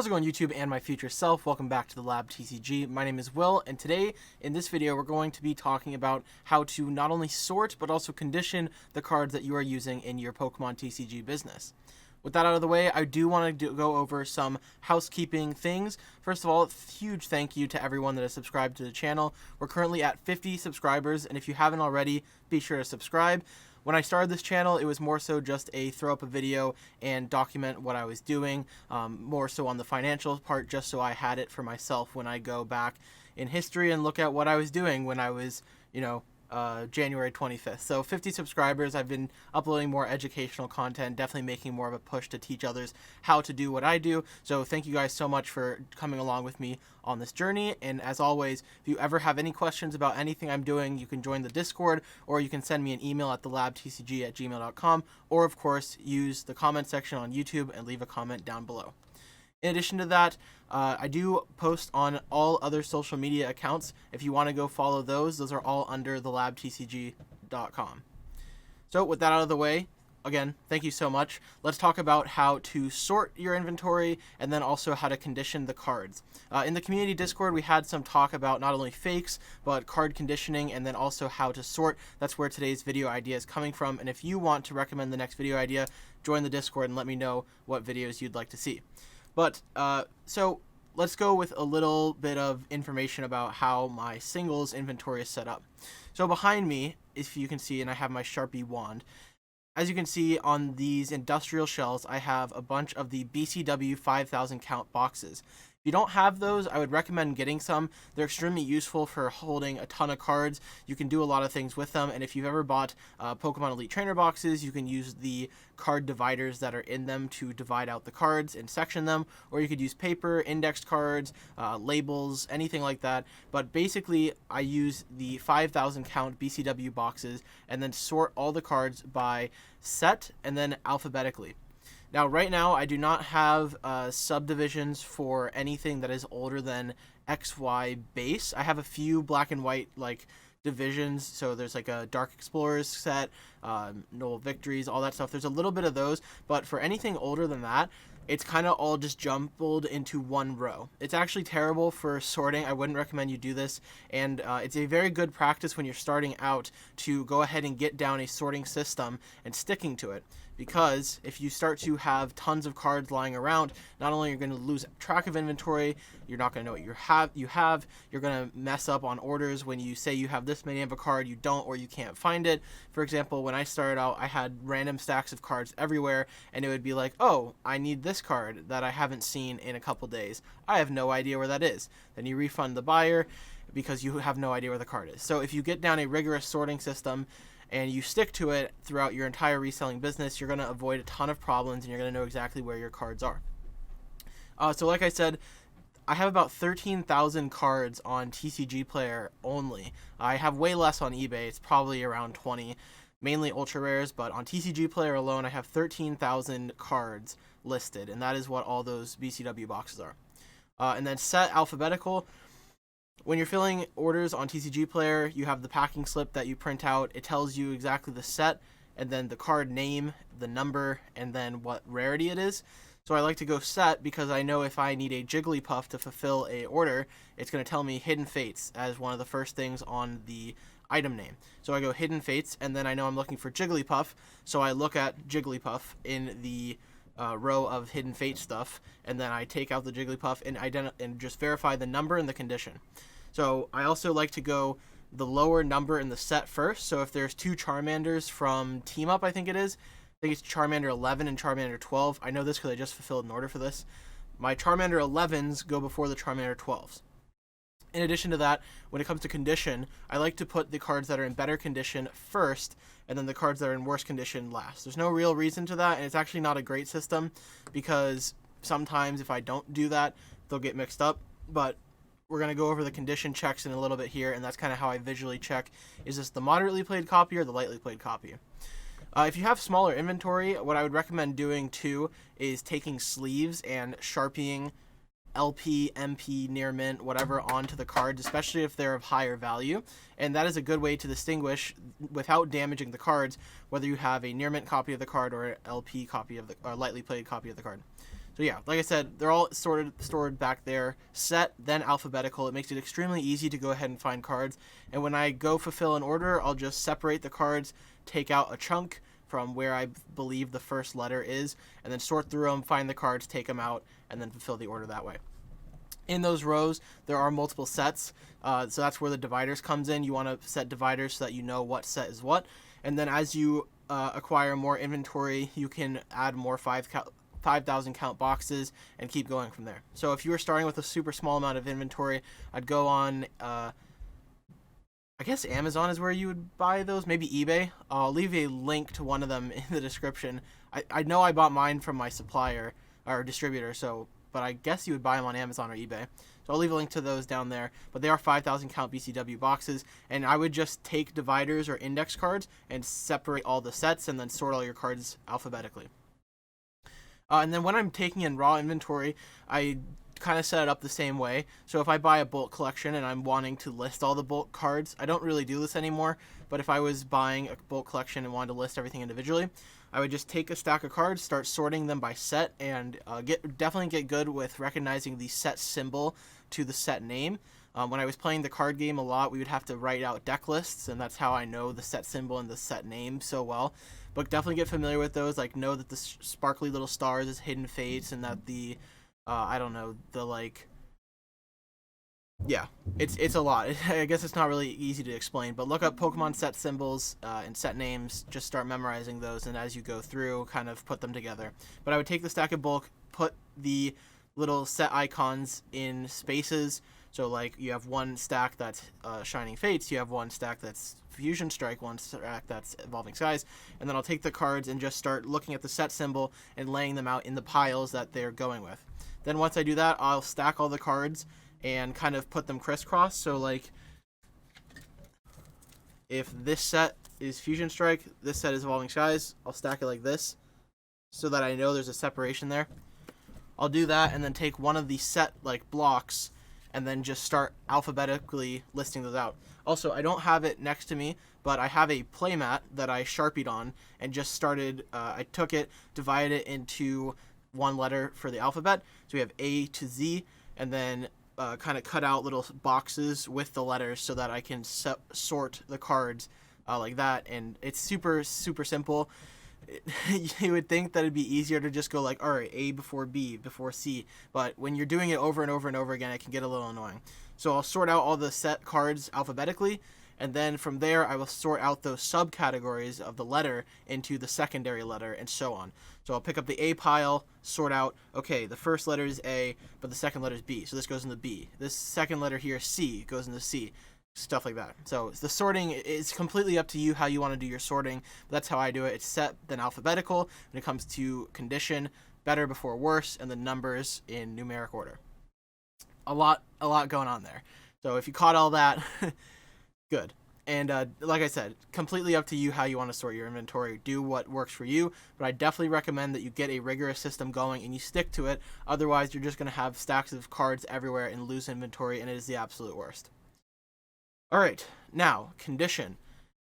How's it going, YouTube and my future self? Welcome back to the Lab TCG. My name is Will, and today in this video we're going to be talking about how to not only sort but also condition the cards that you are using in your Pokemon TCG business. With that out of the way, I do want to go over some housekeeping things. First of all, huge thank you to everyone that has subscribed to the channel. We're currently at 50 subscribers, and if you haven't already, be sure to subscribe. When I started this channel, it was more so just a throw up a video and document what I was doing, more so on the financial part, just so I had it for myself when I go back in history and look at what I was doing when I was, January 25th. So 50 subscribers. I've been uploading more educational content, definitely making more of a push to teach others how to do what I do. So thank you guys so much for coming along with me on this journey. And as always, if you ever have any questions about anything I'm doing, you can join the Discord, or you can send me an email at thelabtcg@gmail.com, or of course use the comment section on YouTube and leave a comment down below. In addition to that, I do post on all other social media accounts. If you want to go follow those are all under thelabtcg.com. So with that out of the way, again, thank you so much. Let's talk about how to sort your inventory and then also how to condition the cards. In the community Discord, we had some talk about not only fakes, but card conditioning, and then also how to sort. That's where today's video idea is coming from. And if you want to recommend the next video idea, join the Discord and let me know what videos you'd like to see. But, so let's go with a little bit of information about how my singles inventory is set up. So behind me, if you can see, and I have my Sharpie wand, as you can see on these industrial shelves, I have a bunch of the BCW 5,000 count boxes. If you don't have those, I would recommend getting some. They're extremely useful for holding a ton of cards. You can do a lot of things with them, and if you've ever bought Pokemon Elite Trainer boxes, you can use the card dividers that are in them to divide out the cards and section them, or you could use paper, indexed cards, labels, anything like that. But basically, I use the 5,000 count BCW boxes and then sort all the cards by set and then alphabetically. Now, right now, I do not have subdivisions for anything that is older than XY base. I have a few black and white divisions. So there's a Dark Explorers set, Noble Victories, all that stuff. There's a little bit of those, but for anything older than that, it's kind of all just jumbled into one row. It's actually terrible for sorting. I wouldn't recommend you do this, and it's a very good practice when you're starting out to go ahead and get down a sorting system and sticking to it. Because if you start to have tons of cards lying around, not only are you going to lose track of inventory, you're not going to know what you have, you're going to mess up on orders when you say you have this many of a card, you don't, or you can't find it. For example, when I started out, I had random stacks of cards everywhere, and it would be like, oh, I need this card that I haven't seen in a couple days. I have no idea where that is. Then you refund the buyer because you have no idea where the card is. So if you get down a rigorous sorting system, and you stick to it throughout your entire reselling business, you're going to avoid a ton of problems, and you're going to know exactly where your cards are. So like I said, I have about 13,000 cards on TCGPlayer only. I have way less on eBay. It's probably around 20, mainly ultra rares, but on TCGPlayer alone, I have 13,000 cards listed, and that is what all those BCW boxes are. And then set alphabetical. When you're filling orders on TCGPlayer, you have the packing slip that you print out. It tells you exactly the set, and then the card name, the number, and then what rarity it is. So I like to go set because I know if I need a Jigglypuff to fulfill a order, it's going to tell me Hidden Fates as one of the first things on the item name. So I go Hidden Fates, and then I know I'm looking for Jigglypuff, so I look at Jigglypuff in the row of Hidden Fate stuff, and then I take out the Jigglypuff and just verify the number and the condition. So I also like to go the lower number in the set first. So if there's two Charmanders from Team Up, I think it's Charmander 11 and Charmander 12. I know this because I just fulfilled an order for this. My Charmander 11s go before the Charmander 12s. In addition to that, when it comes to condition, I like to put the cards that are in better condition first, and then the cards that are in worse condition last. There's no real reason to that, and it's actually not a great system, because sometimes if I don't do that, they'll get mixed up. But we're going to go over the condition checks in a little bit here, and that's kind of how I visually check, is this the moderately played copy or the lightly played copy? If you have smaller inventory, what I would recommend doing too is taking sleeves and sharpieing LP, MP, near mint, whatever onto the cards, especially if they're of higher value. And that is a good way to distinguish without damaging the cards whether you have a near mint copy of the card or an LP copy of the or lightly played copy of the card. So yeah, like I said, they're all stored back there, set, then alphabetical. It makes it extremely easy to go ahead and find cards. And when I go fulfill an order, I'll just separate the cards, take out a chunk from where I believe the first letter is, and then sort through them, find the cards, take them out, and then fulfill the order that way. In those rows, there are multiple sets, so that's where the dividers comes in. You want to set dividers so that you know what set is what. And then as you acquire more inventory, you can add more 5,000 count boxes and keep going from there. So if you were starting with a super small amount of inventory, I'd go on, I guess Amazon is where you would buy those, maybe eBay. I'll leave a link to one of them in the description. I know I bought mine from my supplier or distributor, but I guess you would buy them on Amazon or eBay. So I'll leave a link to those down there. But they are 5,000 count BCW boxes, and I would just take dividers or index cards and separate all the sets and then sort all your cards alphabetically. And then when I'm taking in raw inventory, I kind of set it up the same way. So if I buy a bulk collection and I'm wanting to list all the bulk cards, I don't really do this anymore, but if I was buying a bulk collection and wanted to list everything individually, I would just take a stack of cards, start sorting them by set, and definitely get good with recognizing the set symbol to the set name. When I was playing the card game a lot, we would have to write out deck lists, and that's how I know the set symbol and the set name so well. But definitely get familiar with those, like know that the sparkly little stars is hidden fates, and that the it's a lot. I guess it's not really easy to explain, but look up Pokemon set symbols and set names. Just start memorizing those, and as you go through, kind of put them together. But I would take the stack of bulk, put the little set icons in spaces. So like you have one stack that's Shining Fates, you have one stack that's Fusion Strike, one stack that's Evolving Skies, and then I'll take the cards and just start looking at the set symbol and laying them out in the piles that they're going with. Then once I do that, I'll stack all the cards and kind of put them crisscross. So like if this set is Fusion Strike, this set is Evolving Skies, I'll stack it like this so that I know there's a separation there. I'll do that and then take one of the set like blocks and then just start alphabetically listing those out. Also, I don't have it next to me, but I have a playmat that I Sharpied on and just started, I took it, divided it into one letter for the alphabet. So we have A to Z, and then kind of cut out little boxes with the letters so that I can sort the cards like that. And it's super, super simple. You would think that it'd be easier to just go like, all right, A before B before C, but when you're doing it over and over and over again, it can get a little annoying. So I'll sort out all the set cards alphabetically, and then from there I will sort out those subcategories of the letter into the secondary letter and so on. So I'll pick up the A pile, sort out, okay, the first letter is A, but the second letter is B, so this goes into B. This second letter here, C, goes into C. Stuff like that. So the sorting is completely up to you how you want to do your sorting. But that's how I do it. It's set, then alphabetical. When it comes to condition, better before worse, and the numbers in numeric order. A lot going on there. So if you caught all that, good. And like I said, completely up to you how you want to sort your inventory. Do what works for you. But I definitely recommend that you get a rigorous system going and you stick to it. Otherwise, you're just going to have stacks of cards everywhere and lose inventory, and it is the absolute worst. All right, now, condition.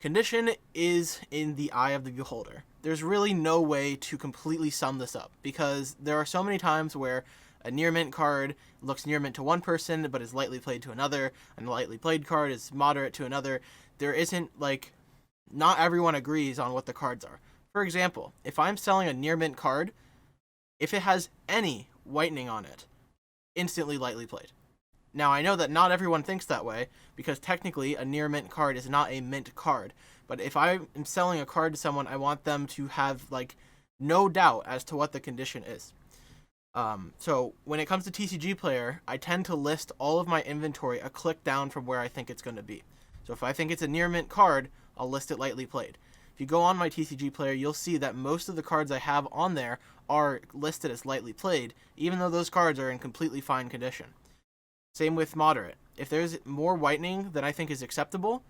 Condition is in the eye of the beholder. There's really no way to completely sum this up because there are so many times where a near mint card looks near mint to one person but is lightly played to another, and a lightly played card is moderate to another. There isn't, not everyone agrees on what the cards are. For example, if I'm selling a near mint card, if it has any whitening on it, instantly lightly played. Now, I know that not everyone thinks that way, because technically a near mint card is not a mint card. But if I am selling a card to someone, I want them to have, no doubt as to what the condition is. So when it comes to TCGPlayer, I tend to list all of my inventory a click down from where I think it's going to be. So if I think it's a near mint card, I'll list it lightly played. If you go on my TCGPlayer, you'll see that most of the cards I have on there are listed as lightly played, even though those cards are in completely fine condition. Same with moderate. If there's more whitening than I think is acceptable,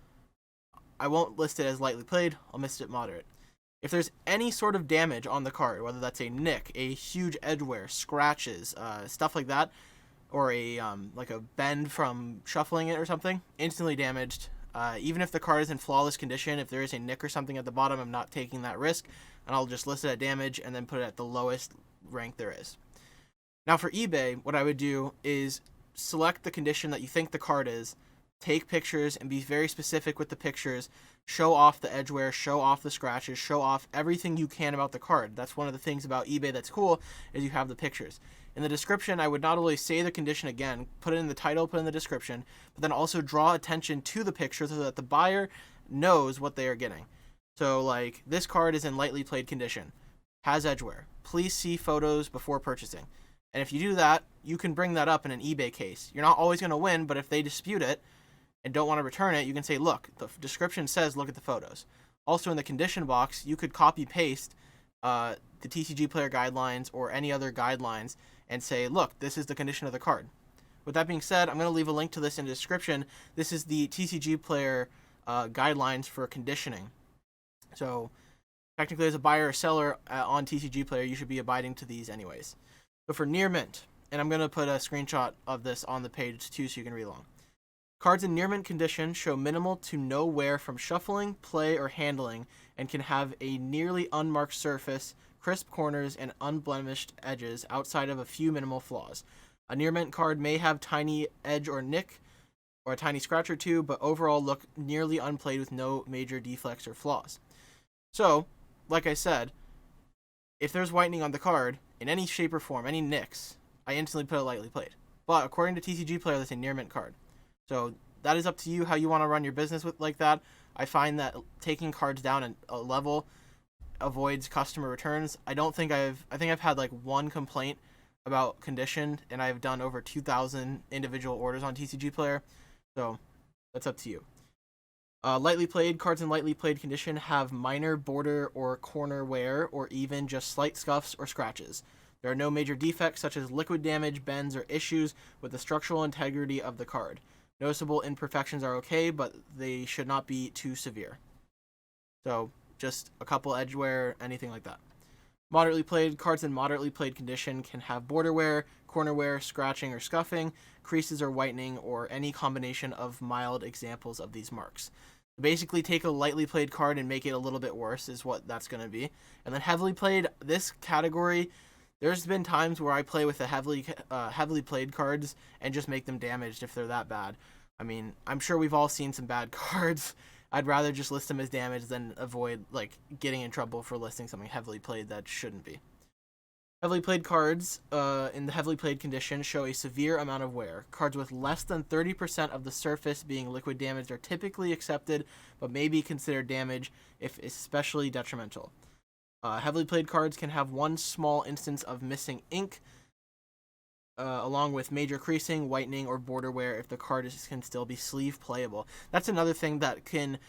I won't list it as lightly played, I'll list it moderate. If there's any sort of damage on the card, whether that's a nick, a huge edge wear, scratches, stuff like that, or a bend from shuffling it or something, instantly damaged. Even if the card is in flawless condition, if there is a nick or something at the bottom, I'm not taking that risk, and I'll just list it at damage and then put it at the lowest rank there is. Now for eBay, what I would do is select the condition that you think the card is, take pictures and be very specific with the pictures, show off the edge wear, show off the scratches, show off everything you can about the card. That's one of the things about eBay that's cool, is you have the pictures. In the description, I would not only say the condition again, put it in the title, put it in the description, but then also draw attention to the picture so that the buyer knows what they are getting. So like, this card is in lightly played condition, has edge wear. Please see photos before purchasing. And if you do that, you can bring that up in an eBay case. You're not always going to win, but if they dispute it and don't want to return it, you can say, look, the description says look at the photos. Also in the condition box, you could copy paste the TCGPlayer guidelines or any other guidelines and say, look, this is the condition of the card. With that being said, I'm going to leave a link to this in the description. This is the TCGPlayer guidelines for conditioning. So technically, as a buyer or seller on TCGPlayer, you should be abiding to these anyways. So for near mint, and I'm going to put a screenshot of this on the page too so you can read along. Cards in near mint condition show minimal to no wear from shuffling, play, or handling, and can have a nearly unmarked surface, crisp corners, and unblemished edges outside of a few minimal flaws. A near mint card may have tiny edge or nick, or a tiny scratch or two, but overall look nearly unplayed with no major defects or flaws. So, like I said, if there's whitening on the card, in any shape or form, any nicks, I instantly put it lightly played. But according to TCGPlayer, that's a near mint card. So that is up to you how you want to run your business with like that. I find that taking cards down a level avoids customer returns. I think I've had like one complaint about condition, and I've done over 2,000 individual orders on TCGPlayer. So that's up to you. Lightly played cards in lightly played condition have minor border or corner wear, or even just slight scuffs or scratches. There are no major defects such as liquid damage, bends, or issues with the structural integrity of the card. Noticeable imperfections are okay, but they should not be too severe. So just a couple edge wear, anything like that. Moderately played cards in moderately played condition can have border wear, corner wear, scratching or scuffing, creases or whitening, or any combination of mild examples of these marks. Basically, take a lightly played card and make it a little bit worse is what that's going to be. And then heavily played, this category, there's been times where I play with the heavily played cards and just make them damaged if they're that bad. I mean, I'm sure we've all seen some bad cards. I'd rather just list them as damaged than avoid like getting in trouble for listing something heavily played that shouldn't be. Heavily played cards in the heavily played condition show a severe amount of wear. Cards with less than 30% of the surface being liquid damaged are typically accepted, but may be considered damage if especially detrimental. Heavily played cards can have one small instance of missing ink, along with major creasing, whitening, or border wear if the card can still be sleeve playable. That's another thing that can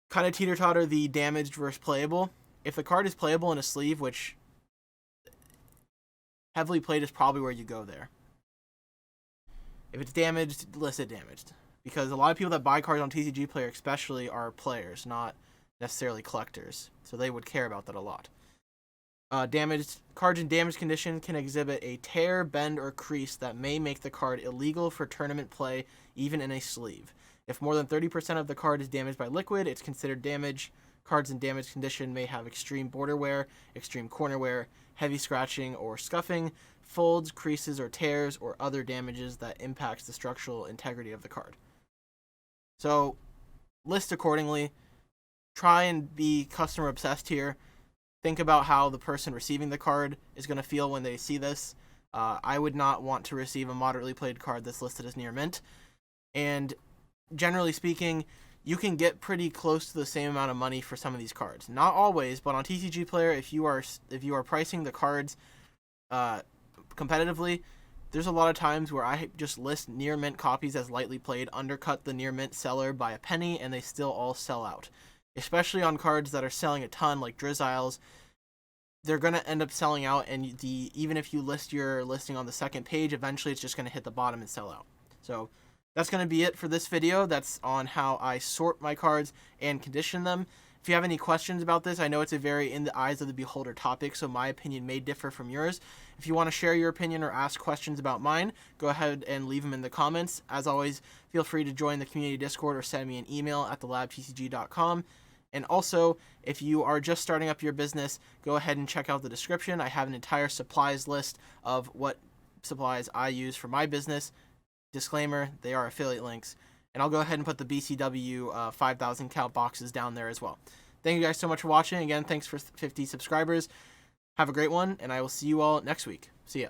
kind of teeter-totter the damaged versus playable. If the card is playable in a sleeve, which heavily played is probably where you go there. If it's damaged, list it damaged. Because a lot of people that buy cards on TCGPlayer especially are players, not necessarily collectors. So they would care about that a lot. Damaged cards in damaged condition can exhibit a tear, bend, or crease that may make the card illegal for tournament play, even in a sleeve. If more than 30% of the card is damaged by liquid, it's considered damage. Cards in damaged condition may have extreme border wear, extreme corner wear, heavy scratching or scuffing, folds, creases, or tears, or other damages that impacts the structural integrity of the card. So, list accordingly. Try and be customer obsessed here. Think about how the person receiving the card is going to feel when they see this. I would not want to receive a moderately played card that's listed as near mint. And generally speaking, you can get pretty close to the same amount of money for some of these cards. Not always, but on TCGPlayer, if you are pricing the cards competitively, there's a lot of times where I just list near mint copies as lightly played, undercut the near mint seller by a penny, and they still all sell out. Especially on cards that are selling a ton, like Drizziles, they're going to end up selling out, and even if you list your listing on the second page, eventually it's just going to hit the bottom and sell out. So that's going to be it for this video. That's on how I sort my cards and condition them. If you have any questions about this, I know it's a very in the eyes of the beholder topic, so my opinion may differ from yours. If you want to share your opinion or ask questions about mine, go ahead and leave them in the comments. As always, feel free to join the community Discord or send me an email at thelabtcg.com. And also, if you are just starting up your business, go ahead and check out the description. I have an entire supplies list of what supplies I use for my business. Disclaimer, they are affiliate links. And I'll go ahead and put the BCW 5,000 count boxes down there as well. Thank you guys so much for watching. Again, thanks for 50 subscribers. Have a great one, and I will see you all next week. See ya.